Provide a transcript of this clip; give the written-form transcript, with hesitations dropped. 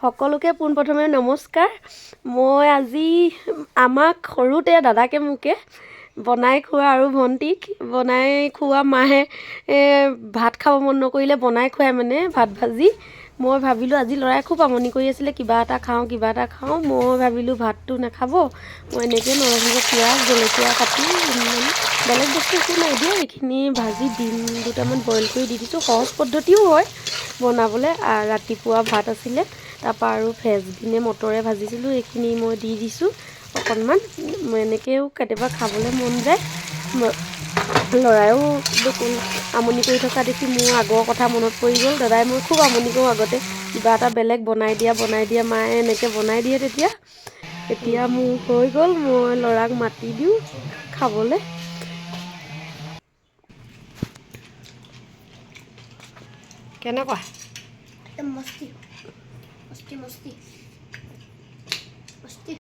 সকলোকে পোনপ্ৰথমে নমস্কাৰ। মই আজি আমাক সৰুতে দাদাকে মোকে বনাই খোৱা আৰু ভণ্টিক বনাই খোৱা মাহে ভাত খাব মন নকৰিলে বনাই খুৱাই মানে ভাত ভাজি। মই ভাবিলোঁ আজি ল'ৰাই খুব আমনি কৰি আছিলে কিবা এটা খাওঁ। মই ভাবিলোঁ ভাতটো নাখাব, মই এনেকৈ নৰসিংহ পিঁয়াজ জলকীয়া কাটি বেলেগ বস্তু একো নাই দিয়া, এইখিনি ভাজি ডিম দুটামান বইল কৰি দি দিছোঁ। সহজ পদ্ধতিও হয় বনাবলৈ। ৰাতিপুৱা ভাত আছিলে, তাৰপৰা আৰু ফ্ৰেঞ্চবিনে মটৰে ভাজিছিলোঁ, এইখিনি মই দি দিছোঁ অকণমান। এনেকৈও কেতিয়াবা খাবলৈ মন যায়। ল'ৰায়ো আমনি কৰি থকা দেখি মোৰ আগৰ কথা মনত পৰি গ'ল। দাদাই মই খুব আমনি কৰোঁ আগতে, কিবা এটা বেলেগ বনাই দিয়া মায়ে এনেকৈ বনাই দিয়ে তেতিয়া। এতিয়া মোৰ হৈ গ'ল, মই ল'ৰাক মাতি দিওঁ খাবলৈ। কেনেকুৱা? মস্তি।